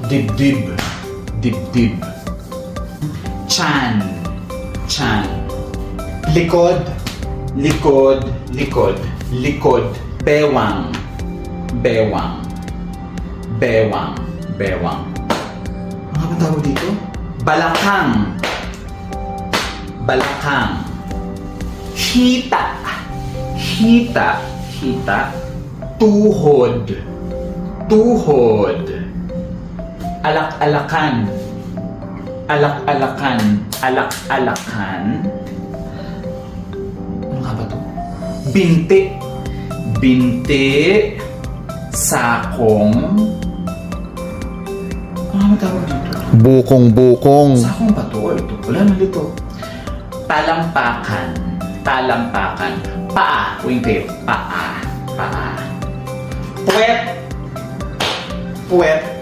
Dibdib. Dibdib. Chan. Chan. Likod. Likod. Likod. Likod. Bewang. Bewang. Bewang. Bewang. Ano ba tawag dito? Balakang. Balakang. Hita. Hita. Hita. Tuhod. Tuhod. Alak-alakan. Alak-alakan. Alak-alakan. Ano nga ba ito? Binti. Binti. Sakong. Ano nga ba tawag dito? Bukong-bukong. Sakong ba ito? Ito. Wala na dito. Talampakan. Talampakan. Paa. Uwing kayo. Paa. Paa. Puwet. Puwet.